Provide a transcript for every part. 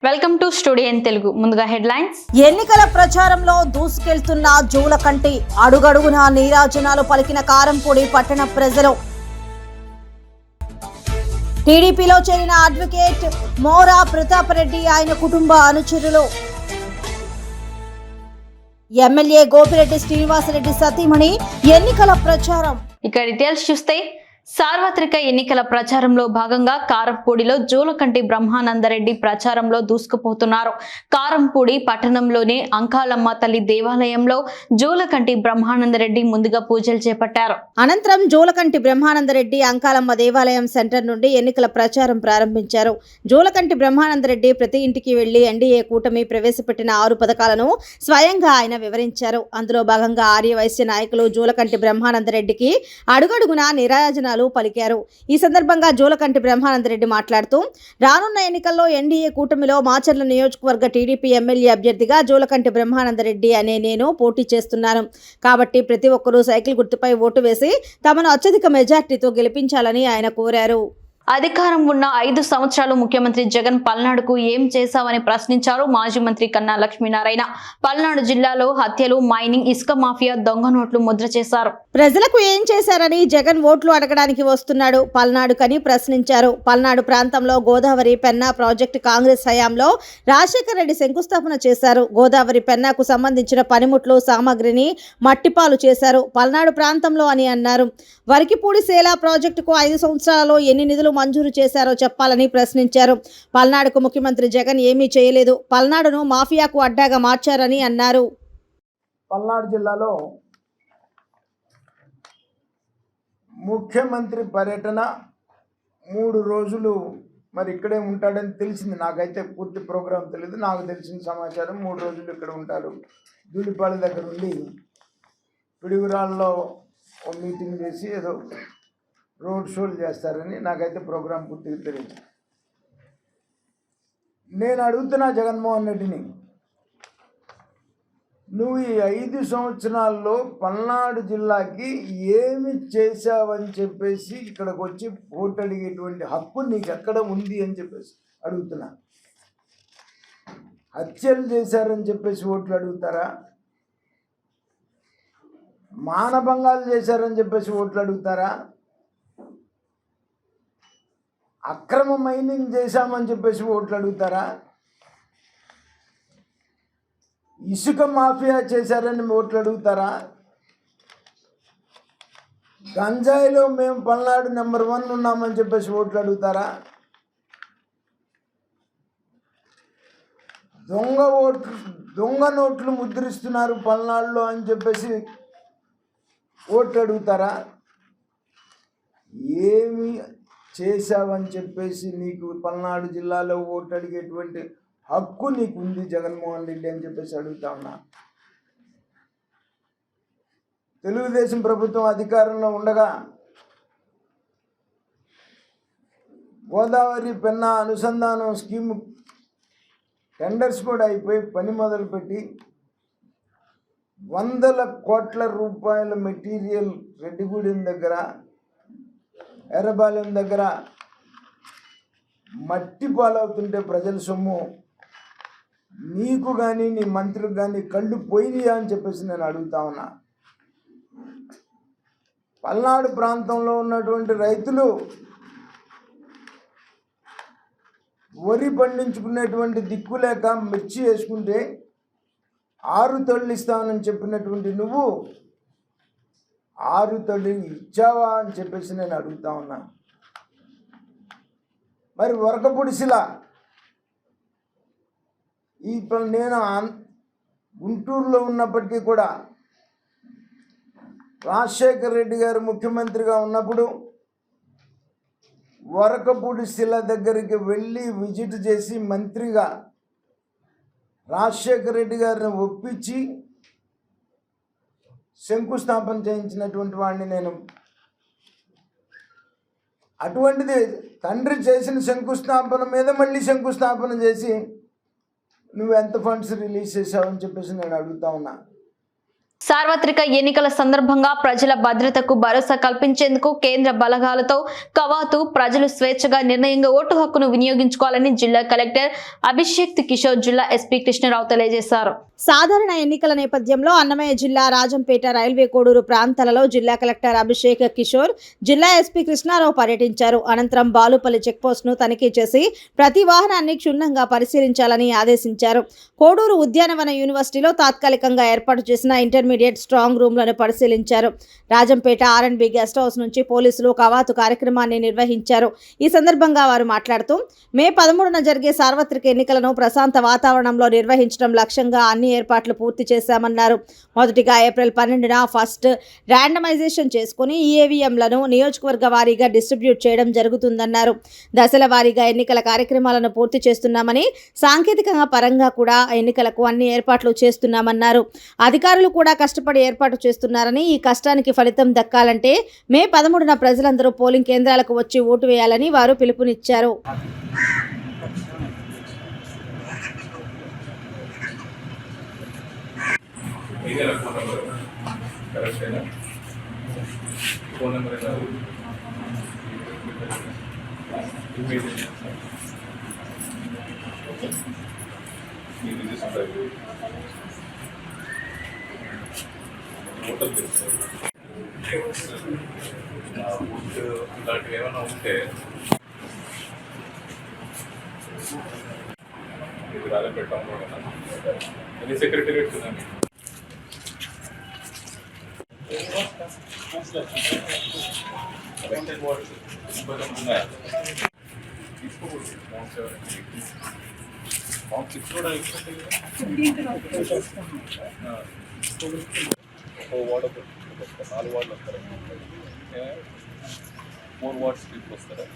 Welcome to studio in Telugu. ముందుగా headlines. ఎన్నికల ప్రచారంలో దూసుకెళ్తున్న జూలకంటి, అడుగడుగున నీరాజనాలు పలికిన కారంపూడి పట్టణ ప్రజలు. టీడీపీలో చేరిన అడ్వకేట్ మోరా ప్రతాప్ రెడ్డి, ఆయన కుటుంబ అనుచరులు. ఎమ్మెల్యే గోపిరెడ్డి శ్రీనివాసరెడ్డి సతీమణి ఎన్నికల ప్రచారం. ఇక డీటెయిల్స్ చూస్తే, సార్వత్రిక ఎన్నికల ప్రచారంలో భాగంగా కారంపూడిలో జూలకంటి బ్రహ్మానందరెడ్డి ప్రచారంలో దూసుకుపోతున్నారు. కారంపూడి పట్టణంలోని అంకాలమ్మ తల్లి దేవాలయంలో జూలకంటి బ్రహ్మానందరెడ్డి ముందుగా పూజలు చేపట్టారు. అనంతరం జూలకంటి బ్రహ్మానందరెడ్డి అంకాలమ్మ దేవాలయం సెంటర్ నుండి ఎన్నికల ప్రచారం ప్రారంభించారు. జూలకంటి బ్రహ్మానందరెడ్డి ప్రతి ఇంటికి వెళ్లి ఎన్డీఏ కూటమి ప్రవేశపెట్టిన 6 పథకాలను స్వయంగా ఆయన వివరించారు. అందులో భాగంగా ఆర్యవైశ్య నాయకులు జూలకంటి బ్రహ్మానందరెడ్డికి అడుగడుగునా నిరాజనాలు పలికారు. ఈ సందర్భంగా జూలకంటి బ్రహ్మానందరెడ్డి మాట్లాడుతూ, రానున్న ఎన్నికల్లో ఎన్డీఏ కూటమిలో మాచర్ల నియోజకవర్గ టీడీపీ ఎమ్మెల్యే అభ్యర్థిగా జూలకంటి బ్రహ్మానందరెడ్డి అనే నేను పోటీ చేస్తున్నాను. కాబట్టి ప్రతి ఒక్కరూ సైకిల్ గుర్తుపై ఓటు వేసి తమను అత్యధిక మెజార్టీతో గెలిపించాలని ఆయన కోరారు. అధికారం ఉన్న 5 సంవత్సరాలు ముఖ్యమంత్రి జగన్ పల్నాడుకు ఏం చేశావని ప్రశ్నించారు మాజీ మంత్రి కన్నా లక్ష్మీనారాయణ. పల్నాడు జిల్లాలో హత్యలు, మైనింగ్, ఇసుక మాఫియా, దొంగ నోట్లు ముద్ర చేశారు. ప్రజలకు ఏం చేశారని జగన్ ఓట్లు అడగడానికి వస్తున్నాడు పల్నాడుకని ప్రశ్నించారు. పల్నాడు ప్రాంతంలో గోదావరి పెన్నా ప్రాజెక్టు కాంగ్రెస్ హయాంలో రాజశేఖర రెడ్డి శంకుస్థాపన చేశారు. గోదావరి పెన్నాకు సంబంధించిన పనిముట్లు, సామాగ్రిని మట్టిపాలు చేశారు పల్నాడు ప్రాంతంలో అని అన్నారు. వరికిపూడి సేలా ప్రాజెక్టుకు 5 సంవత్సరాలలో ఎన్ని నిధులు మంజూరు చేశారో చెప్పాలని ప్రశ్నించారు. పల్నాడుకు ముఖ్యమంత్రి జగన్ ఏమీ చేయలేదు, పల్నాడును మాఫియాకు అడ్డాగా మార్చారని అన్నారు. పల్నాడు జిల్లాలో ముఖ్యమంత్రి పర్యటన 3 రోజులు మరి ఇక్కడే ఉంటాడని తెలిసింది. నాకైతే పూర్తి ప్రోగ్రాం తెలియదు. నాకు తెలిసిన సమాచారం 3 రోజులు ఇక్కడ ఉంటారు. ధూళిపాల దగ్గర ఉండి పిడుగురాళ్ళలో ఓ మీటింగ్ చేసి ఏదో రోడ్ షోలు చేస్తారని నాకైతే ప్రోగ్రాం పూర్తిగా తెలియదు. నేను అడుగుతున్నా జగన్మోహన్ రెడ్డిని, నువ్వు ఈ 5 సంవత్సరాల్లో పల్నాడు జిల్లాకి ఏమి చేశావని చెప్పేసి ఇక్కడికి వచ్చి ఓటు అడిగేటువంటి హక్కు నీకు ఎక్కడ ఉంది అని చెప్పేసి అడుగుతున్నా. హత్యలు చేశారని చెప్పేసి ఓట్లు అడుగుతారా? మానభంగాలు చేశారని చెప్పేసి ఓట్లు అడుగుతారా? అక్రమ మైనింగ్ చేశామని చెప్పేసి ఓట్లు అడుగుతారా? ఇసుక మాఫియా చేశారని ఓట్లు అడుగుతారా? గంజాయిలో మేము పల్నాడు నెంబర్ 1 ఉన్నామని చెప్పేసి ఓట్లు అడుగుతారా? దొంగ నోట్లు ముద్రిస్తున్నారు పల్నాడులో అని చెప్పేసి ఓట్లు అడుగుతారా? ఏమి చేశావని చెప్పేసి నీకు పల్నాడు జిల్లాలో ఓటు అడిగేటువంటి హక్కు నీకు ఉంది జగన్మోహన్ రెడ్డి అని చెప్పేసి అడుగుతా ఉన్నా. తెలుగుదేశం ప్రభుత్వం అధికారంలో ఉండగా గోదావరి పెన్నా అనుసంధానం స్కీము టెండర్స్ కూడా అయిపోయి పని మొదలుపెట్టి 100 కోట్ల రూపాయల మెటీరియల్ రెడ్డిగూడెం దగ్గర, ఎర్రబాలెం దగ్గర మట్టి పాలవుతుంటే ప్రజల సొమ్ము నీకు కానీ నీ మంత్రికి కానీ కళ్ళు పోయినాయా అని చెప్పేసి నేను అడుగుతా ఉన్నా. పల్నాడు ప్రాంతంలో ఉన్నటువంటి రైతులు వరి పండించుకునేటువంటి దిక్కు లేక మిర్చి వేసుకుంటే 6 తొళ్ళు ఇస్తామని చెప్పినటువంటి నువ్వు 6 తొళ్ళు ఇచ్చావా అని చెప్పేసి నేను అడుగుతా ఉన్నా. మరి వరకపొడిసిల నేను గుంటూరులో ఉన్నప్పటికీ కూడా రాజశేఖర రెడ్డి గారు ముఖ్యమంత్రిగా ఉన్నప్పుడు వరకపొడిసిల దగ్గరికి వెళ్ళి విజిట్ చేసి మంత్రిగా రాజశేఖర రెడ్డి గారిని ఒప్పించి శంకుస్థాపన చేయించినటువంటి వాడిని నేను. అటువంటిది తండ్రి చేసిన శంకుస్థాపన మీద మళ్ళీ శంకుస్థాపన చేసి నువ్వు ఎంత ఫండ్స్ రిలీజ్ చేసావని చెప్పేసి నేను అడుగుతా ఉన్నా. సార్వత్రిక ఎన్నికల సందర్భంగా ప్రజల భద్రతకు భరోసా కల్పించేందుకు కేంద్ర బలగాలతో కవాతు ప్రజలు స్వేచ్ఛగా నిర్ణయంగా ఓటు హక్కును వినియోగించుకోవాలని జిల్లా కలెక్టర్ అభిషేక్ కిషోర్ జిల్లా ఎస్పీ కృష్ణరావు తెలియజేశారు. సాధారణ ఎన్నికల నేపథ్యంలో అన్నమయ్య జిల్లా రాజంపేట రైల్వే కోడూరు ప్రాంతాలలో జిల్లా కలెక్టర్ అభిషేక్ కిషోర్ జిల్లా ఎస్పీ కృష్ణారావు పర్యటించారు. అనంతరం బాలుపల్లి చెక్పోస్ట్ను తనిఖీ చేసి ప్రతి వాహనాన్ని క్షుణ్ణంగా పరిశీలించాలని ఆదేశించారు. కోడూరు ఉద్యానవన యూనివర్సిటీలో తాత్కాలికంగా ఏర్పాటు చేసిన ఇంటర్మీడియట్ స్ట్రాంగ్ రూమ్లను పరిశీలించారు. రాజంపేట R&B గెస్ట్ హౌస్ నుంచి పోలీసులు కవాతు కార్యక్రమాన్ని నిర్వహించారు. ఈ సందర్భంగా వారు మాట్లాడుతూ మే 13న జరిగే సార్వత్రిక ఎన్నికలను ప్రశాంత వాతావరణంలో నిర్వహించడం లక్ష్యంగా అన్ని ఏర్పాట్లు పూర్తి చేశామన్నారు. మొదటిగా ఏప్రిల్ 12న ఫస్ట్ ర్యాండమైజేషన్ చేసుకుని ఈఏవీఎంలను నియోజకవర్గ వారీగా డిస్ట్రిబ్యూట్ చేయడం జరుగుతుందన్నారు. దశల వారీగా ఎన్నికల కార్యక్రమాలను పూర్తి చేస్తున్నామని, సాంకేతికంగా పరంగా కూడా ఎన్నికలకు అన్ని ఏర్పాట్లు చేస్తున్నామన్నారు. అధికారులు కూడా కష్టపడి ఏర్పాటు చేస్తున్నారని, ఈ కష్టానికి ఫలితం దక్కాలంటే మే 13న ప్రజలందరూ పోలింగ్ కేంద్రాలకు వచ్చి ఓటు వేయాలని వారు పిలుపునిచ్చారు. ఫోన్ నెంబర్ ఇలాంటివి ఏమైనా ఉంటే ఇది రాజం పెట్టాము. ఎన్ని సెక్రటరీస్ ఉన్నాయి? నాలుగు వార్డులు వస్తారా? 4 వార్డ్స్ వస్తారా?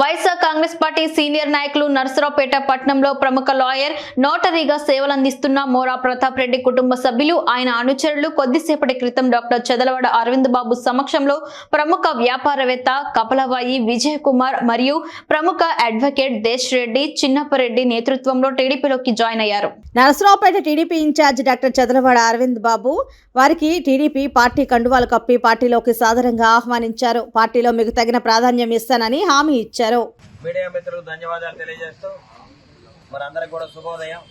వైఎస్ఆర్ కాంగ్రెస్ పార్టీ సీనియర్ నాయకులు నర్సరావుపేట పట్టణంలో ప్రముఖ లాయర్, నోటరీగా సేవలందిస్తున్న మోరా ప్రతాప్ రెడ్డి కుటుంబ సభ్యులు, ఆయన అనుచరులు కొద్దిసేపటి క్రితం డాక్టర్ చదలవాడ అరవింద్ బాబు సమక్షంలో ప్రముఖ వ్యాపారవేత్త కపలవాయి విజయ్ కుమార్ మరియు ప్రముఖ అడ్వకేట్ దేశ్ రెడ్డి చిన్నప్పరెడ్డి నేతృత్వంలో టీడీపీలోకి జాయిన్ అయ్యారు. Narasaraopet TDP incharge doctor Chadalavada Aravind Babu వారికి టీడీపీ పార్టీ కండువాలు కప్పి పార్టీలోకి సాదరంగా ఆహ్వానించారు. పార్టీలో మీకు తగిన ప్రాధాన్యం ఇస్తానని హామీ ఇచ్చారు. మీడియా మిత్రులకు ధన్యవాదాలు తెలియజేస్తూ మరి అందరికి కూడా శుభోదయం.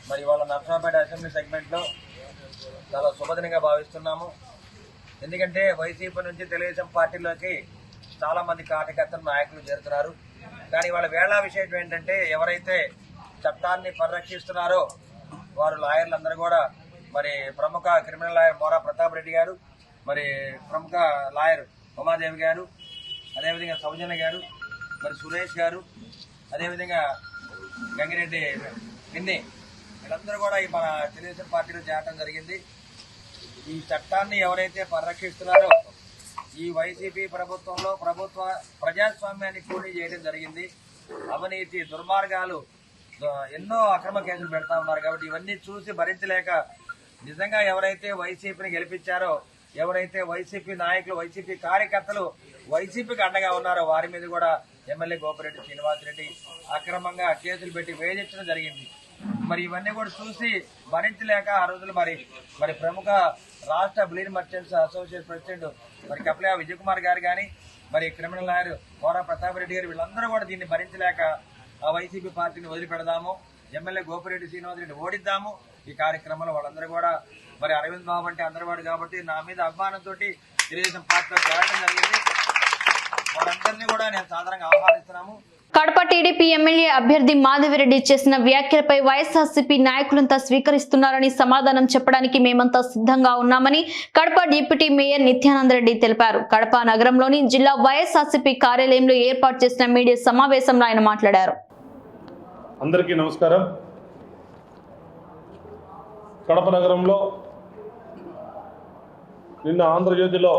మరి ఇవాళ నర్సరావుపేట అసెంబ్లీ సెగ్మెంట్లో చాలా శుభదినంగా భావిస్తున్నాము. ఎందుకంటే వైసీపీ నుంచి తెలుగుదేశం పార్టీలోకి చాలా మంది కార్యకర్తలు నాయకులు చేరుతున్నారు. కానీ వాళ్ళ వేళ విషయం ఏంటంటే ఎవరైతే చట్టాన్ని పరిరక్షిస్తున్నారో వారు లాయర్లందరూ కూడా మరి ప్రముఖ క్రిమినల్ లాయర్ మోరా ప్రతాప్ రెడ్డి గారు, మరి ప్రముఖ లాయర్ ఉమాదేవి గారు, అదేవిధంగా సౌజన్య గారు, మరి సురేష్ గారు, అదేవిధంగా గంగిరెడ్డి పిన్ని, వీళ్ళందరూ కూడా మన తెలుగుదేశం పార్టీలో చేరడం జరిగింది. ఈ చట్టాన్ని ఎవరైతే పరిరక్షిస్తున్నారో ఈ వైసీపీ ప్రభుత్వంలో ప్రజాస్వామ్యాన్ని కూలీ చేయడం జరిగింది. అవినీతి దుర్మార్గాలు ఎన్నో అక్రమ కేసులు పెడతా ఉన్నారు. కాబట్టి ఇవన్నీ చూసి భరించలేక నిజంగా ఎవరైతే వైసీపీని గెలిపించారో, ఎవరైతే వైసీపీ నాయకులు, వైసీపీ కార్యకర్తలు వైసీపీకి అండగా ఉన్నారో వారి మీద కూడా ఎమ్మెల్యే గోపిరెడ్డి శ్రీనివాసరెడ్డి అక్రమంగా కేసులు పెట్టి వేధించడం జరిగింది. మరి ఇవన్నీ కూడా చూసి భరించలేక ఆ రోజులు మరి ప్రముఖ రాష్ట్ర బ్లీడ్ మర్చెంట్స్ అసోసియేషన్ ప్రెసిడెంట్ మరి కపిల విజయ్ కుమార్ గారు కానీ, మరి క్రిమినల్ లాయర్ మోరా ప్రతాప్ రెడ్డి గారు, వీళ్ళందరూ కూడా దీన్ని భరించలేక ఆ వైసీపీ పార్టీని వదిలిపెడదాము, ఎమ్మెల్యే గోపిరెడ్డి శ్రీనివాసరెడ్డి ఓడిద్దాము. ఈ కార్యక్రమంలో వాళ్ళందరూ కూడా మరి అరవింద్ బాబు అంటే అందరివాడు కాబట్టి నా మీద అభిమానంతో తెలుగుదేశం పార్టీలో చేరడం జరిగింది. వాళ్ళందరినీ కూడా నేను సాధారణంగా ఆహ్వానిస్తున్నాము. కడప టీడీపీ ఎమ్మెల్యే అభ్యర్థి మాధవిరెడ్డి చేసిన వ్యాఖ్యలపై వైఎస్ఆర్సీపీ నాయకులంతా స్వీకరిస్తున్నారని సమాధానం చెప్పడానికి మేమంతా సిద్ధంగా ఉన్నామని కడప డిప్యూటీ మేయర్ నిత్యానందరెడ్డి తెలిపారు. కడప నగరంలోని జిల్లా వైఎస్ఆర్సీపీ కార్యాలయంలో ఏర్పాటు చేసిన మీడియా సమావేశంలో ఆయన మాట్లాడారు. అందరికీ నమస్కారం. కడప నగరంలో నిన్న ఆంధ్రజ్యోతిలో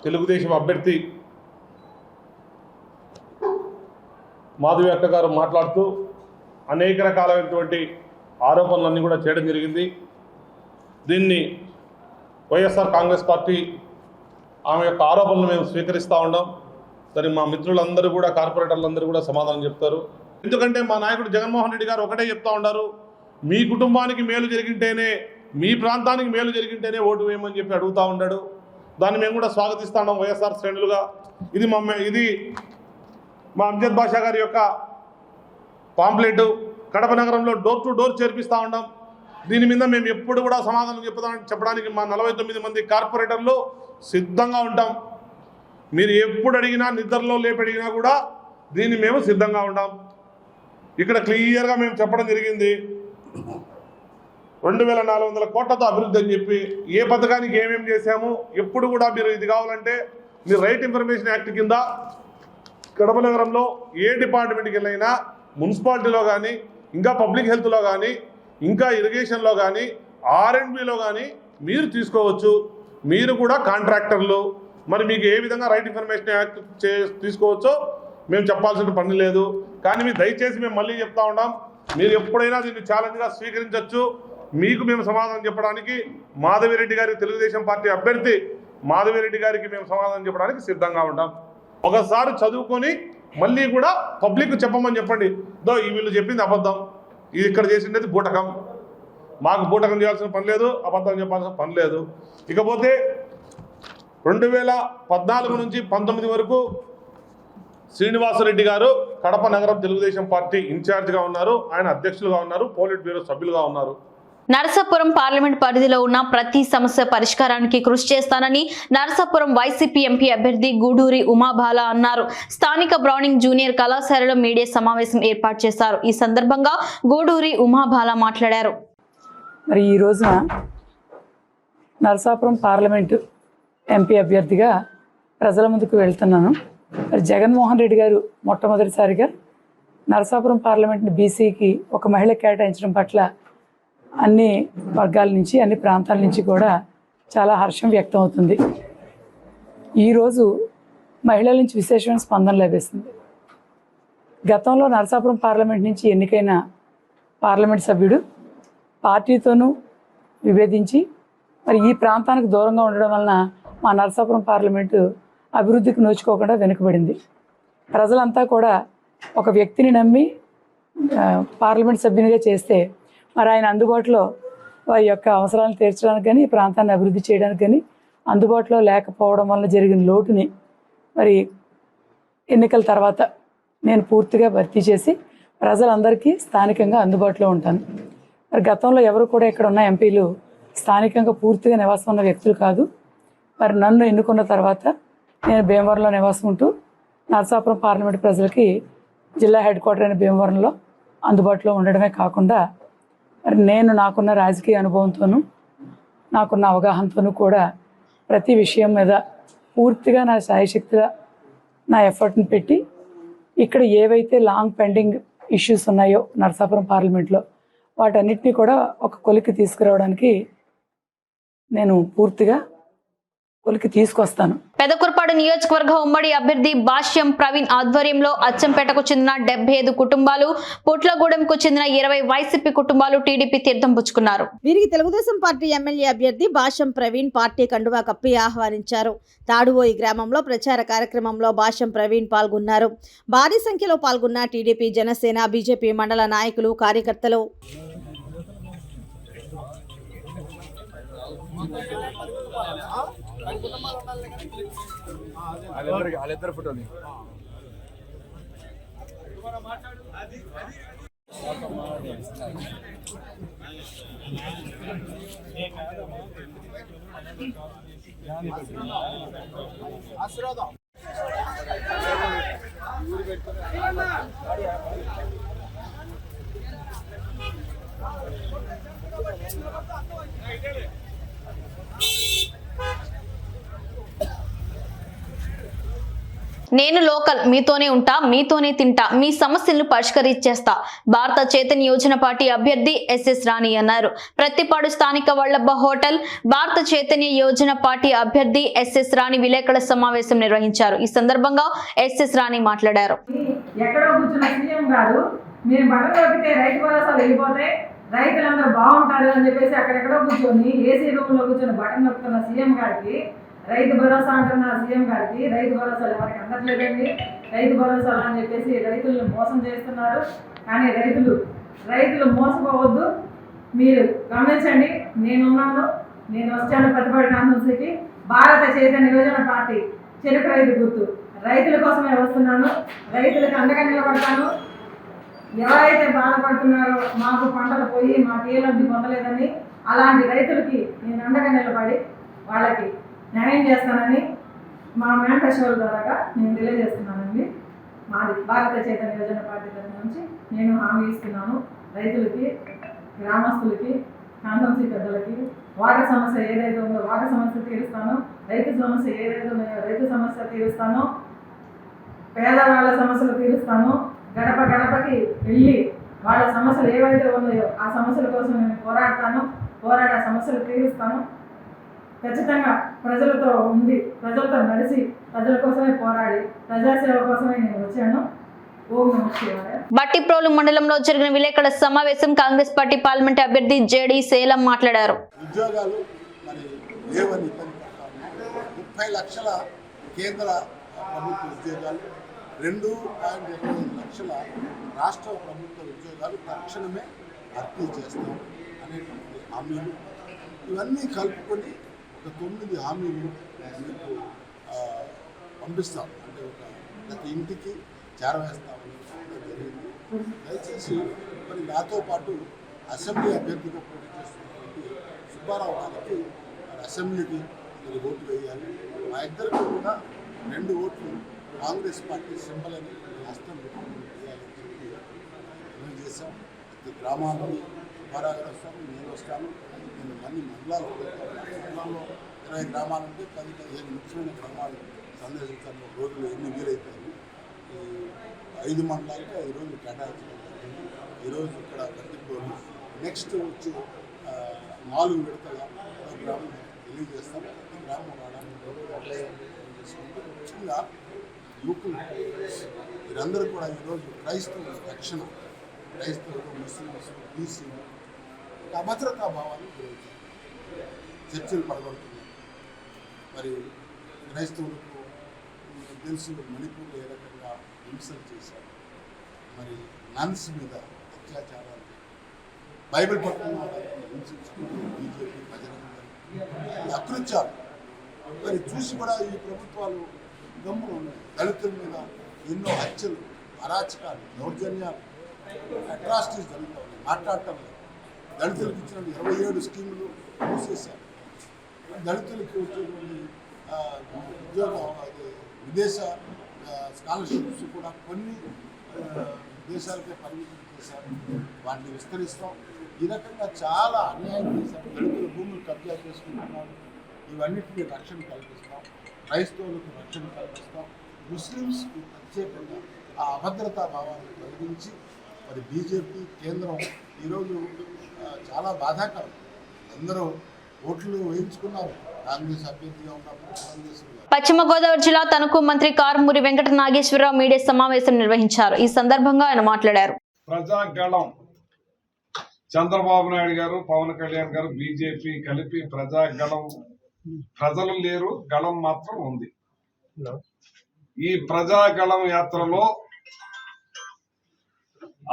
తెలుగుదేశం అభ్యర్థి మాధవి అక్క గారు మాట్లాడుతూ అనేక రకాలైనటువంటి ఆరోపణలన్నీ కూడా చేయడం జరిగింది. దీన్ని వైఎస్ఆర్ కాంగ్రెస్ పార్టీ ఆమె యొక్క ఆరోపణలు మేము స్వీకరిస్తూ ఉన్నాం. దాన్ని మా మిత్రులందరూ కూడా, కార్పొరేటర్లందరూ కూడా సమాధానం చెప్తారు. ఎందుకంటే మా నాయకుడు జగన్మోహన్ రెడ్డి గారు ఒకటే చెప్తా ఉన్నారు, మీ కుటుంబానికి మేలు జరిగింటేనే, మీ ప్రాంతానికి మేలు జరిగింటేనే ఓటు వేయమని చెప్పి అడుగుతూ ఉన్నాడు. దాన్ని మేము కూడా స్వాగతిస్తున్నాం వైఎస్ఆర్ శ్రేణులుగా. ఇది మా అమ్జద్ బాషా గారి యొక్క పాంప్లెట్. కడప నగరంలో డోర్ టు డోర్ చేర్పిస్తూ ఉన్నాం. దీని మీద మేము ఎప్పుడు కూడా సమాధానం చెప్పడానికి మా 49 మంది కార్పొరేటర్లు సిద్ధంగా ఉంటాం. మీరు ఎప్పుడు అడిగినా, నిద్రలో లేపి అడిగినా కూడా దీన్ని మేము సిద్ధంగా ఉంటాం. ఇక్కడ క్లియర్గా మేము చెప్పడం జరిగింది, 2400 కోట్లతో అభివృద్ధి అని చెప్పి ఏ పథకానికి ఏమేమి చేశాము. ఎప్పుడు కూడా మీరు ఇది కావాలంటే మీరు రైట్ ఇన్ఫర్మేషన్ యాక్ట్ కింద కడప నగరంలో ఏ డిపార్ట్మెంట్కి వెళ్ళినా, మున్సిపాలిటీలో కానీ, ఇంకా పబ్లిక్ హెల్త్లో కానీ, ఇంకా ఇరిగేషన్లో కానీ, R&Bలో కానీ మీరు తీసుకోవచ్చు. మీరు కూడా కాంట్రాక్టర్లు. మరి మీకు ఏ విధంగా రైట్ ఇన్ఫర్మేషన్ యాక్ట్ తీసుకోవచ్చో మేము చెప్పాల్సిన పని లేదు. కానీ మీరు దయచేసి మేము మళ్ళీ చెప్తా ఉన్నాం, మీరు ఎప్పుడైనా దీన్ని ఛాలెంజ్గా స్వీకరించవచ్చు. మీకు మేము సమాధానం చెప్పడానికి మాధవిరెడ్డి గారికి, తెలుగుదేశం పార్టీ అభ్యర్థి మాధవిరెడ్డి గారికి మేము సమాధానం చెప్పడానికి సిద్ధంగా ఉంటాం. ఒకసారి చదువుకొని మళ్ళీ కూడా పబ్లిక్ చెప్పమని చెప్పండి. ఈ వీళ్ళు చెప్పింది అబద్ధం, ఇది ఇక్కడ చేసిండేది బూటకం. మాకు బూటకం చేయాల్సిన పని లేదు, అబద్ధం చెప్పాల్సిన పని లేదు. ఇకపోతే 2014 నుంచి 19 వరకు శ్రీనివాసరెడ్డి గారు కడప నగరం తెలుగుదేశం పార్టీ ఇన్ఛార్జిగా ఉన్నారు. ఆయన అధ్యక్షులుగా ఉన్నారు, పోలిట్ బ్యూరో సభ్యులుగా ఉన్నారు. నరసాపురం పార్లమెంట్ పరిధిలో ఉన్న ప్రతి సమస్య పరిష్కారానికి కృషి చేస్తానని నరసాపురం వైసీపీ ఎంపీ అభ్యర్థి గూడూరి ఉమాబాల అన్నారు. స్థానిక బ్రౌనింగ్ జూనియర్ కళాశాలలో మీడియా సమావేశం ఏర్పాటు చేశారు. ఈ సందర్భంగా గూడూరి ఉమాబాల మాట్లాడారు. మరి ఈ రోజున నరసాపురం పార్లమెంటు ఎంపీ అభ్యర్థిగా ప్రజల ముందుకు వెళ్తున్నాను. మరి జగన్మోహన్ రెడ్డి గారు మొట్టమొదటిసారిగా నరసాపురం పార్లమెంట్ని బీసీకి ఒక మహిళ కేటాయించడం పట్ల అన్ని వర్గాల నుంచి, అన్ని ప్రాంతాల నుంచి కూడా చాలా హర్షం వ్యక్తం అవుతుంది. ఈరోజు మహిళల నుంచి విశేషమైన స్పందన లభిస్తుంది. గతంలో నరసాపురం పార్లమెంట్ నుంచి ఎన్నికైన పార్లమెంట్ సభ్యుడు పార్టీతోనూ విభేదించి మరి ఈ ప్రాంతానికి దూరంగా ఉండడం వలన మా నరసాపురం పార్లమెంటు అభివృద్ధికి నోచుకోకుండా వెనుకబడింది. ప్రజలంతా కూడా ఒక వ్యక్తిని నమ్మి పార్లమెంట్ సభ్యునిగా చేస్తే మరి ఆయన అందుబాటులో వారి యొక్క అవసరాలను తీర్చడానికి కానీ, ఈ ప్రాంతాన్ని అభివృద్ధి చేయడానికి కానీ అందుబాటులో లేకపోవడం వల్ల జరిగిన లోటుని మరి ఎన్నికల తర్వాత నేను పూర్తిగా భర్తీ చేసి ప్రజలందరికీ స్థానికంగా అందుబాటులో ఉంటాను. మరి గతంలో ఎవరు కూడా ఇక్కడ ఉన్న ఎంపీలు స్థానికంగా పూర్తిగా నివాసం ఉన్న వ్యక్తులు కాదు. మరి నన్ను ఎన్నుకున్న తర్వాత నేను భీమవరంలో నివాసం ఉంటూ నరసాపురం పార్లమెంట్ ప్రజలకి జిల్లా హెడ్ క్వార్టర్ అయిన భీమవరంలో అందుబాటులో ఉండడమే కాకుండా మరి నేను నాకున్న రాజకీయ అనుభవంతోనూ నాకున్న అవగాహనతోనూ కూడా ప్రతి విషయం మీద పూర్తిగా నా శాయశక్తిగా నా ఎఫర్ట్ని పెట్టి ఇక్కడ ఏవైతే లాంగ్ పెండింగ్ ఇష్యూస్ ఉన్నాయో నరసాపురం పార్లమెంట్లో వాటన్నిటినీ కూడా ఒక కొలికి తీసుకురావడానికి నేను పూర్తిగా కొలికి తీసుకొస్తాను. పెదకుర్పాడు నియోజకవర్గ ఉమ్మడి అభ్యర్థి భాష్యం ప్రవీణ్ ఆధ్వర్యంలో అచ్చంపేటకు చెందిన 75 కుటుంబాలు, పుట్లగూడెంకు చెందిన 20 వైసీపీ కుటుంబాలు టీడీపీ తీర్థం పుచ్చుకున్నారు. వీరికి తెలుగుదేశం పార్టీ ఎమ్మెల్యే అభ్యర్థి భాష్యం ప్రవీణ్ పార్టీ కండువా కప్పి ఆహ్వానించారు. తాడువోయి గ్రామంలో ప్రచార కార్యక్రమంలో భాష్యం ప్రవీణ్ పాల్గొన్నారు. భారీ సంఖ్యలో పాల్గొన్న టీడీపీ, జనసేన, బీజేపీ మండల నాయకులు, కార్యకర్తలు. వాళ్ళిద్దరు ఫోటోలు ఆశీర్వాదం నేను లోకల్, మీతోనే ఉంటా, మీతోనే తింటా, మీ సమస్యలను పరిష్కరించేస్తా. భారత చైతన్య యోజన పార్టీ అభ్యర్థి ఎస్ఎస్ రాణి అన్నారు. ప్రతిపాడు స్థానిక వల్లభ హోటల్ భారత చైతన్య యోజన పార్టీ అభ్యర్థి ఎస్ఎస్ రాణి విలేకరుల సమావేశం నిర్వహించారు. ఈ సందర్భంగా ఎస్ఎస్ రాణి మాట్లాడారు. ఎక్కడో కూర్చున్న సీఎం గారు మేము బట్టలోకి రైతు భరోసాలు వెళ్ళిపోతే రైతులందరూ బాగుంటారు అని చెప్పేసి అక్కడెక్కడో కూర్చొని ఏసీ రూమ్ లో కూర్చొని బటన్ నొక్కుతున్న సీఎం గారికి రైతు భరోసా అంటున్న సీఎం గారికి రైతు భరోసాలు ఎవరికి అందట్లేదండి. రైతు భరోసాలు అని చెప్పేసి రైతులను మోసం చేస్తున్నారు. కానీ రైతులు మోసపోవద్దు. మీరు గమనించండి. నేను వచ్చాను పెద్దపల్లి కాన్స్టిట్యూన్సీకి. భారత చైతన్య యువజన పార్టీ చెరుకు రైతు గుర్తు. రైతుల కోసమే వస్తున్నాను, రైతులకు అండగా నిలబడతాను. ఎవరైతే బాధపడుతున్నారో మాకు పంటలు పోయి మాకు ఏ లబ్ధి పొందలేదని అలాంటి రైతులకి నేను అండగా నిలబడి వాళ్ళకి న్యాయం చేస్తానని మా మేనిఫెస్టో ద్వారా నేను తెలియజేస్తున్నానండి. మాది భారత చైతన్య యువజన పార్టీ తరఫు నుంచి నేను హామీ ఇస్తున్నాను. రైతులకి, గ్రామస్తులకి, కాన్స్టిట్యూన్సీ పెద్దలకి వాటర్ సమస్య ఏదైతే ఉందో వాటర్ సమస్య తీరుస్తాను, రైతు సమస్య ఏదైతే ఉందో రైతు సమస్య తీరుస్తాను, పేదవాళ్ళ సమస్యలు తీరుస్తాను. గడప గడపకి వెళ్ళి వాళ్ళ సమస్యలు ఏవైతే ఉన్నాయో ఆ సమస్యల కోసం నేను పోరాడే సమస్యలు తీరుస్తాను. ఖచ్చితంగా ప్రజలతో ఉండి, ప్రజలతో నడిచి, ప్రజల కోసమే పోరాడి, ప్రజాసేవ కోసమే నేను వచ్చాను. ఓం నమః శివాయ. బట్టిప్రోలు మండలంలో జరిగిన విలేకరుల సమావేశం కాంగ్రెస్ పార్టీ పార్లమెంట్ అభ్యర్థి జేడి సేలం మాట్లాడారు. ఉద్యోగాలు మరి లేవని ఇబ్బంది పడతాము. 30 లక్షల కేంద్ర ప్రభుత్వ ఉద్యోగాలు, 2.25 లక్షల రాష్ట్ర ప్రభుత్వ ఉద్యోగాలు తక్షణమే భర్తీ చేస్తాం అనేటువంటి హామీలు, ఇవన్నీ కలుపుకొని ఒక 9 హామీలు మీకు పంపిస్తాం. అంటే ప్రతి ఇంటికి చేరవేస్తామని జరిగింది. దయచేసి మరి నాతో పాటు అసెంబ్లీ అభ్యర్థిగా పోటీ చేస్తున్నటువంటి సుబ్బారావు గారికి అసెంబ్లీకి మీరు ఓటు వేయాలి. మా ఇద్దరికి కూడా 2 ఓట్లు కాంగ్రెస్ పార్టీ సింబల్ అని హస్తం వేయాలని చెప్పి నిర్ణయం చేశాం. ప్రతి గ్రామాల్లో సుబ్బారావు గారు వస్తాను, నేను వస్తాను. నేను అన్ని మండలాలు మండలంలో 20 గ్రామాలు ఉంటే 10-15 ముఖ్యమైన గ్రామాలు సందర్శించడంలో రోజులు ఎన్ని వీలైతాయి. 5 మండలాలకి 5 రోజులు కేటాయించడం జరిగింది. ఈరోజు ఇక్కడ బట్టిప్రోలు, నెక్స్ట్ వచ్చి 4 విడతల ప్రోగ్రామ్ తెలియజేస్తాం. ప్రతి గ్రామం రావడానికి చేసుకుంటూ ముఖ్యంగా యువకులు వీరందరూ కూడా ఈరోజు క్రైస్తవుల రక్షణ, క్రైస్తవులు, ముస్లింస్, బీసీలు అభద్రతా భావాన్ని గురవుతారు. చర్చలు పడగొడుతున్నాయి. మరి క్రైస్తవులకు తెలుసు మణిపూర్లో ఏ రకంగా హింసలు చేశారు, మరి నన్స్ మీద అత్యాచారాలు, బైబిల్ పట్టుకున్న వాళ్ళని హింసించుకుంటూ బీజేపీ బజరంగ అకృత్యాలు మరి చూసి కూడా ఈ ప్రభుత్వాలు గమ్మున ఉన్నాయి. దళితుల మీద ఎన్నో హత్యలు, అరాచకాలు, దౌర్జన్యాలు, అట్రాసిటీస్ జరుగుతూ ఉన్నాయి. మాట్లాడటం లేదు. దళితులకు ఇచ్చిన 27 స్కీములు మూసేశారు. దళితులకి వచ్చేటువంటి ఉద్యోగం, విదేశ స్కాలర్షిప్స్ కూడా కొన్ని దేశాలకే పరిమితం చేశారు. వాటిని విస్తరిస్తాం. ఈ రకంగా చాలా అన్యాయం చేశారు. దళితుల భూములు కబ్జా చేసుకుంటున్నారు. ఇవన్నిటికీ రక్షణ కల్పిస్తాం. క్రైస్తవులకు రక్షణ కల్పిస్తాం. ముస్లిమ్స్కి ప్రత్యేకంగా ఆ అభద్రతా భావాన్ని తొలగించి మరి బీజేపీ కేంద్రం ఈరోజు చాలా బాధాకరం. అందరూ ఓట్లు వేయించుకున్నారు. కాంగ్రెస్ అభ్యర్థిగా ఉన్నప్పుడు కాంగ్రెస్. పశ్చిమ గోదావరి జిల్లా తణుకు మంత్రి కారుమూరి వెంకట నాగేశ్వరరావు మీడియా సమావేశం నిర్వహించారు. ఈ సందర్భంగా ఆయన మాట్లాడారు. ప్రజాగళం చంద్రబాబు నాయుడు గారు, పవన్ కళ్యాణ్ గారు, బీజేపీ కలిపి ప్రజాగళం, ప్రజలు లేరు, గళం మాత్రం ఉంది. ఈ ప్రజాగళం యాత్రలో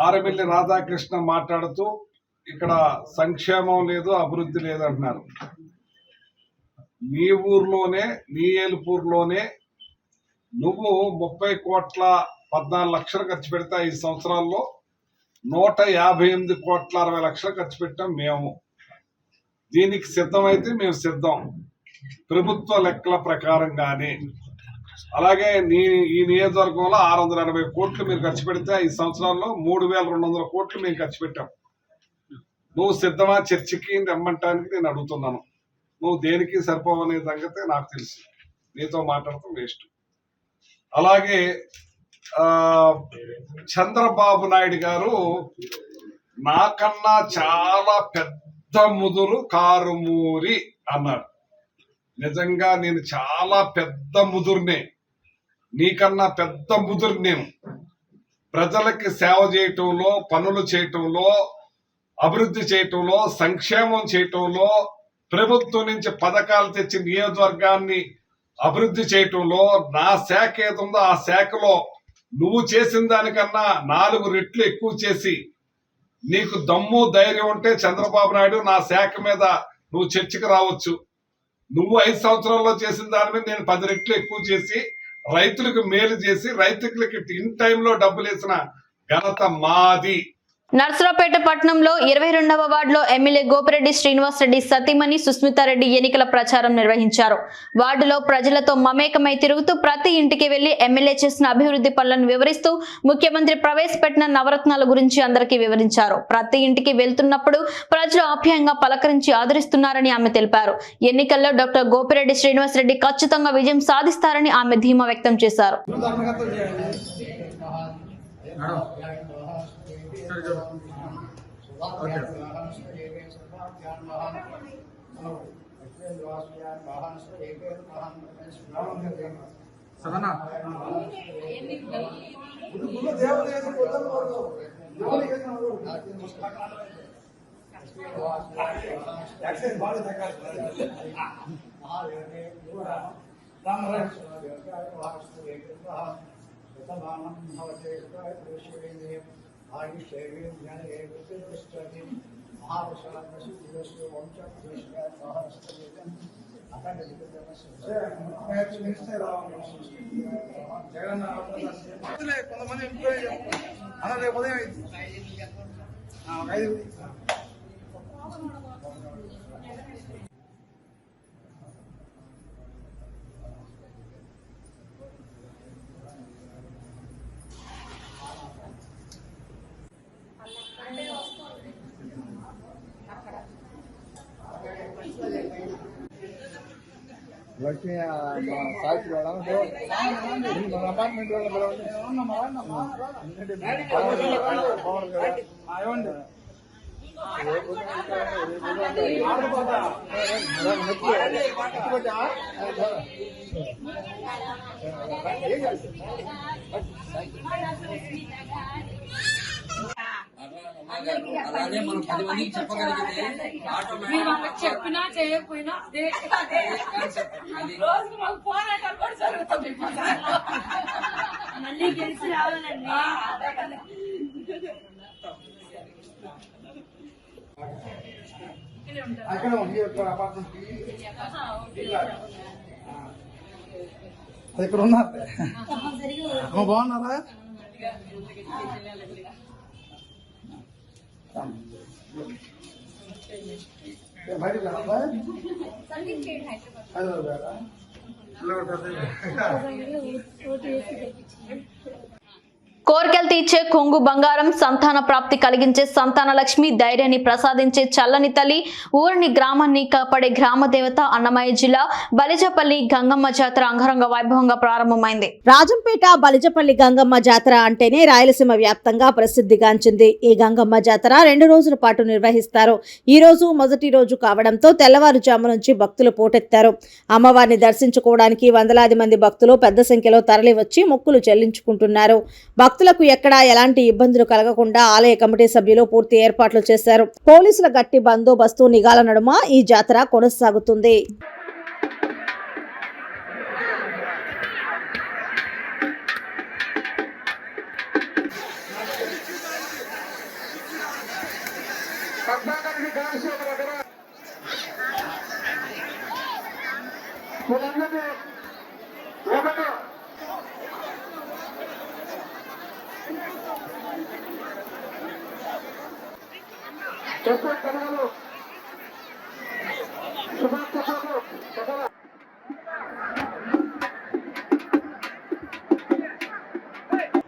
ఆరమిల్లి రాధాకృష్ణ మాట్లాడుతూ ఇక్కడ సంక్షేమం లేదు, అభివృద్ధి లేదు అంటున్నారు. నీ ఊర్లోనే, నీ ఏలుపూర్లోనే నువ్వు 30,14 లక్షలు ఖర్చు పెడితే 5 సంవత్సరాల్లో 158,60 లక్షలు ఖర్చు పెట్టాం మేము. దీనికి సిద్ధమైతే మేము సిద్ధం, ప్రభుత్వ లెక్కల ప్రకారంగానే. అలాగే ఈ నియోజకవర్గంలో 680 కోట్లు మీరు ఖర్చు పెడితే 5 సంవత్సరాల్లో 3,200 కోట్లు మేము ఖర్చు పెట్టాం. నువ్వు సిద్ధమా చర్చకి రమ్మంటానికి నేను అడుగుతున్నాను. నువ్వు దేనికి సరిపోవనే సంగతి నాకు తెలుసు. నీతో మాట్లాడటం వేస్ట్. అలాగే చంద్రబాబు నాయుడు గారు నాకన్నా చాలా పెద్ద ముదురు కారుమూరి అన్నాడు. నిజంగా నేను చాలా పెద్ద ముదురునే, నీకన్నా పెద్ద ముదురు నేను. ప్రజలకి సేవ చేయటంలో, పనులు చేయటంలో, అభివృద్ధి చేయటంలో, సంక్షేమం చేయటంలో, ప్రభుత్వం నుంచి పథకాలు తెచ్చి నియోజకవర్గాన్ని అభివృద్ధి చేయటంలో నా శాఖ ఏదుందో ఆ శాఖలో నువ్వు చేసిన దానికన్నా 4 రెట్లు ఎక్కువ చేసి నీకు దమ్ము ధైర్యం ఉంటే చంద్రబాబు నాయుడు నా శాఖ మీద నువ్వు చర్చకు రావచ్చు. నువ్వు 5 సంవత్సరాల్లో చేసిన దాని మీద నేను 10 రెట్లు ఎక్కువ చేసి రైతులకు మేలు చేసి రైతులకి ఇన్ టైంలో డబ్బులు వేసిన ఘనత మాది. నర్సరావుపేట పట్టణంలో 22వ వార్డులో ఎమ్మెల్యే గోపిరెడ్డి శ్రీనివాసరెడ్డి సతీమణి సుస్మితారెడ్డి ఎన్నికల ప్రచారం నిర్వహించారు. వార్డులో ప్రజలతో మమేకమై తిరుగుతూ ప్రతి ఇంటికి వెళ్లి ఎమ్మెల్యే చేసిన అభివృద్ధి పనులను వివరిస్తూ ముఖ్యమంత్రి ప్రవేశపెట్టిన నవరత్నాల గురించి అందరికీ వివరించారు. ప్రతి ఇంటికి వెళ్తున్నప్పుడు ప్రజలు ఆప్యాయంగా పలకరించి ఆదరిస్తున్నారని ఆమె తెలిపారు. ఎన్నికల్లో డాక్టర్ గోపిరెడ్డి శ్రీనివాసరెడ్డి ఖచ్చితంగా విజయం సాధిస్తారని ఆమె ధీమా వ్యక్తం చేశారు. లక్ష్మి సాక్షి మన అపార్ట్మెంట్ అలాగే మనం 10 మందికి చెప్పగలిగితే చెప్పినా చేయకపోయినా రోజు మాకు పోరాటాలు కూడా జరుగుతుంది. మళ్ళీ గెలిచి రావాలండి. ఇక్కడ ఉన్నారు బాగున్నారా? కోరికలు తీర్చే కొంగు బంగారం, సంతాన ప్రాప్తి కలిగించే సంతాన లక్ష్మి, ధైర్యాన్ని ప్రసాదించే చల్లని తల్లి, ఊరిని గ్రామాన్ని కాపాడే గ్రామ దేవత అన్నమయ్య జిల్లా బలిజపల్లి గంగమ్మ జాతర అంగరంగ వైభవంగా ప్రారంభమైంది. రాజంపేట బలిజపల్లి గంగమ్మ జాతర అంటేనే రాయలసీమ వ్యాప్తంగా ప్రసిద్ధిగాంచింది. ఈ గంగమ్మ జాతర 2 రోజుల పాటు నిర్వహిస్తారు. ఈ రోజు మొదటి రోజు కావడంతో తెల్లవారుజాము నుంచి భక్తులు పోటెత్తారు. అమ్మవారిని దర్శించుకోవడానికి వందలాది మంది భక్తులు పెద్ద సంఖ్యలో తరలి వచ్చి మొక్కులు చెల్లించుకుంటున్నారు. భక్తులకు ఎక్కడా ఎలాంటి ఇబ్బందులు కలగకుండా ఆలయ కమిటీ సభ్యులు పూర్తి ఏర్పాట్లు చేశారు. పోలీసుల గట్టి బందోబస్తు నిఘాల నడుమ ఈ జాతర కొనసాగుతుంది.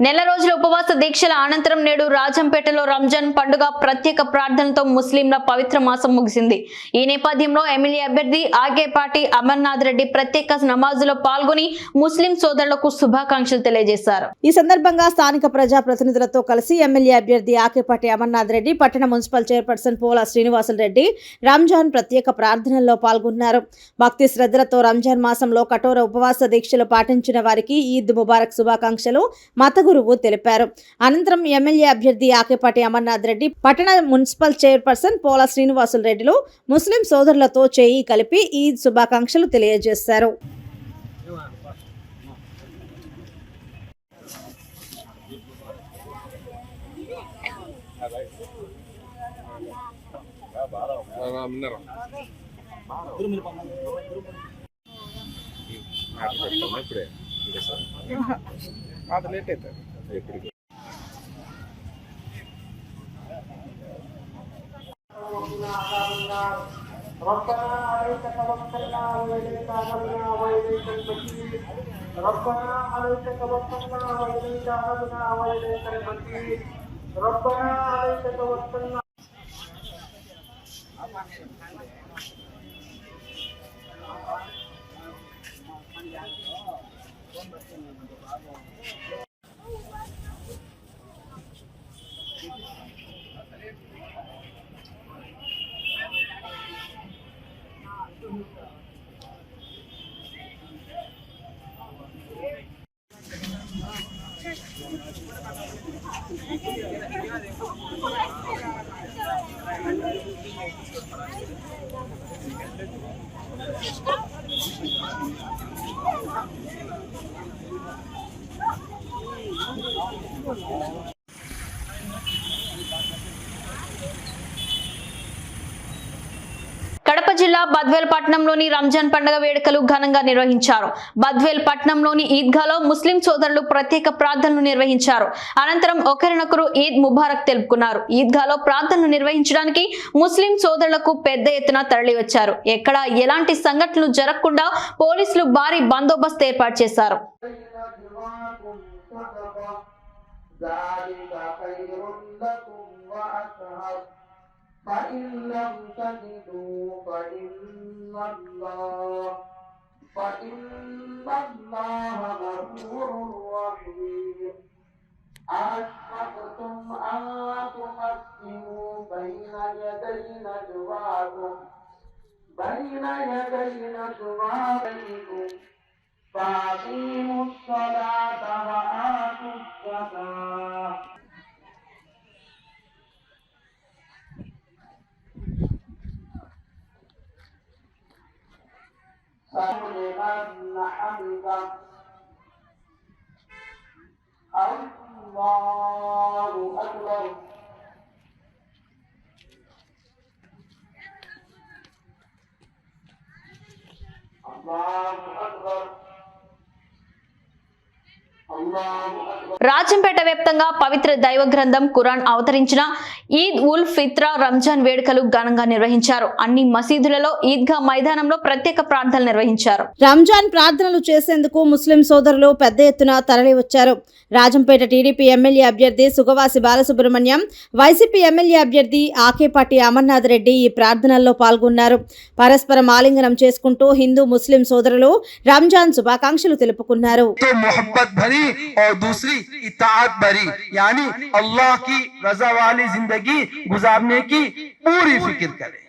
నెల రోజుల ఉపవాస దీక్షల అనంతరం నేడు రాజంపేటలో రంజాన్ పండుగ ప్రత్యేక ప్రార్థనతో ముస్లింల పవిత్ర మాసం ముగిసింది. ఈ నేపథ్యంలో ఎమ్మెల్యే అభ్యర్థి ఆగేపాటి అమర్నాథ్ రెడ్డి ప్రత్యేక నమాజులో పాల్గొని ముస్లిం సోదరులకు శుభాకాంక్షలు తెలియజేశారు. ఈ సందర్భంగా స్థానిక ప్రజా ప్రతినిధులతో కలిసి ఎమ్మెల్యే అభ్యర్థి ఆగేపాటి అమర్నాథ్ రెడ్డి, పట్టణ మున్సిపల్ చైర్పర్సన్ పోలా శ్రీనివాసులరెడ్డి రంజాన్ ప్రత్యేక ప్రార్థనల్లో పాల్గొన్నారు. భక్తి శ్రద్ధలతో రంజాన్ మాసంలో కఠోర ఉపవాస దీక్షలు పాటించిన వారికి ఈద్ ముబారక్ శుభాకాంక్షలు మత గురువు తెలిపారు. అనంతరం ఎమ్మెల్యే అభ్యర్థి ఆకేపాటి అమర్నాథ్ రెడ్డి, పట్టణ మున్సిపల్ చైర్పర్సన్ పోలా శ్రీనివాసులరెడ్డిలు ముస్లిం సోదరులతో చేయి కలిపి ఈద్ శుభాకాంక్షలు తెలియజేశారు. లేట్ అవుతుంది. ربنا عليك توكلنا وإليك أنبنا وإليك المصير ربنا عليك توكلنا وإليك أنبنا وإليك المصير ربنا عليك توكلنا. కడప జిల్లా బద్వేల్ పట్టణంలోని రంజాన్ పండుగ వేడుకలు ఘనంగా నిర్వహించారు. బద్వేల్ పట్టణంలోని ఈద్గాలో ముస్లిం సోదరులు ప్రత్యేక ప్రార్థనలు నిర్వహించారు. అనంతరం ఒకరినొకరు ఈద్ ముబారక్ తెలుపుకున్నారు. ఈద్గాలో ప్రార్థనలు నిర్వహించడానికి ముస్లిం సోదరులకు పెద్ద ఎత్తున తరలివచ్చారు. ఎక్కడ ఎలాంటి సంఘటనలు జరగకుండా పోలీసులు భారీ బందోబస్తు ఏర్పాటు చేశారు. فإن لم تجدوا فإن الله غفور رحيم أشفقتم أن تقدموا بين يدي نجواكم فأقيموا الصلاة وآتوا الزكاة لمن حمده الله أكبر الله أكبر రాజంపేట వ్యాప్తంగా పవిత్ర దైవ గ్రంథం ఖురాన్ అవతరించిన ఈద్ ఉల్ ఫిత్రా రంజాన్ వేడుకలు ఘనంగా నిర్వహించారు. అన్ని మసీదులలో ఈద్గా మైదానంలో ప్రత్యేక ప్రార్థనలు నిర్వహించారు. రంజాన్ ప్రార్థనలు చేసేందుకు ముస్లిం సోదరులు పెద్ద ఎత్తున తరలి వచ్చారు. రాజంపేట టీడీపీ ఎమ్మెల్యే అభ్యర్థి సుగవాసి బాలసుబ్రహ్మణ్యం, వైసీపీ ఎమ్మెల్యే అభ్యర్థి ఆకేపాటి అమర్నాథ్ రెడ్డి ఈ ప్రార్థనల్లో పాల్గొన్నారు. పరస్పరం ఆలింగనం చేసుకుంటూ హిందూ ముస్లిం సోదరులు రంజాన్ శుభాకాంక్షలు తెలుపుకున్నారు. और दूसरी इताअत भरी यानी अल्लाह की रजा वाली जिंदगी गुजारने की पूरी फिक्र करें.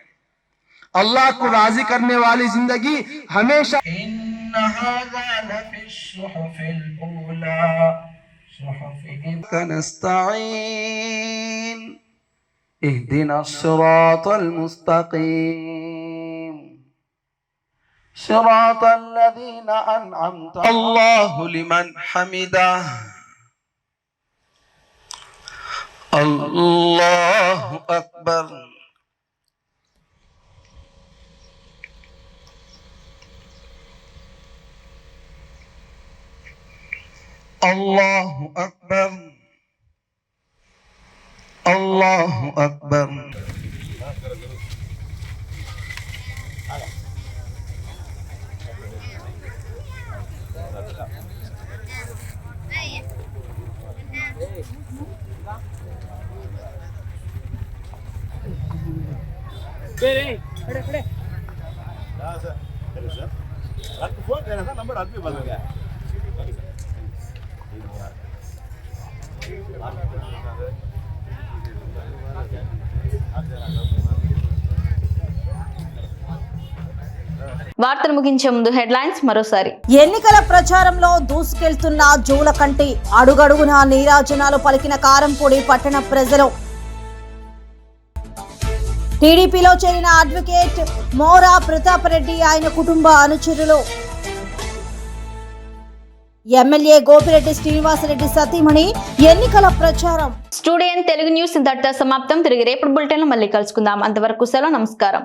अल्लाह को राजी करने वाली जिंदगी हमेशा. नस्तईन इहदिना सिरातल मुस्तकीम صراط الذين أنعمت الله لمن حمده الله أكبر الله أكبر الله أكبر. नंबर आदमी बदल गया. వార్తలు ముగించే ముందు హెడ్లైన్స్ మరోసారి. ఎన్నికల ప్రచారంలో దూసుకెళ్తున్న జూలకంటి, అడుగడుగున నీరాజనాలు పలికిన కారంపూడి పట్టణ ప్రజలు. టీడీపీలో చేరిన అడ్వకేట్ మోరా ప్రతాప్ రెడ్డి, ఆయన కుటుంబ అనుచరులు. ఎమ్మెల్యే గోపిరెడ్డి శ్రీనివాసరెడ్డి సతీమణి ఎన్నికల ప్రచారం. స్టూడియో తెలుగు న్యూస్ ఇంతటితో సమాప్తం. తిరిగి రేపటి బులెటిన్లో మళ్ళీ కలుసుకుందాం. అంతవరకు సెలవు. నమస్కారం.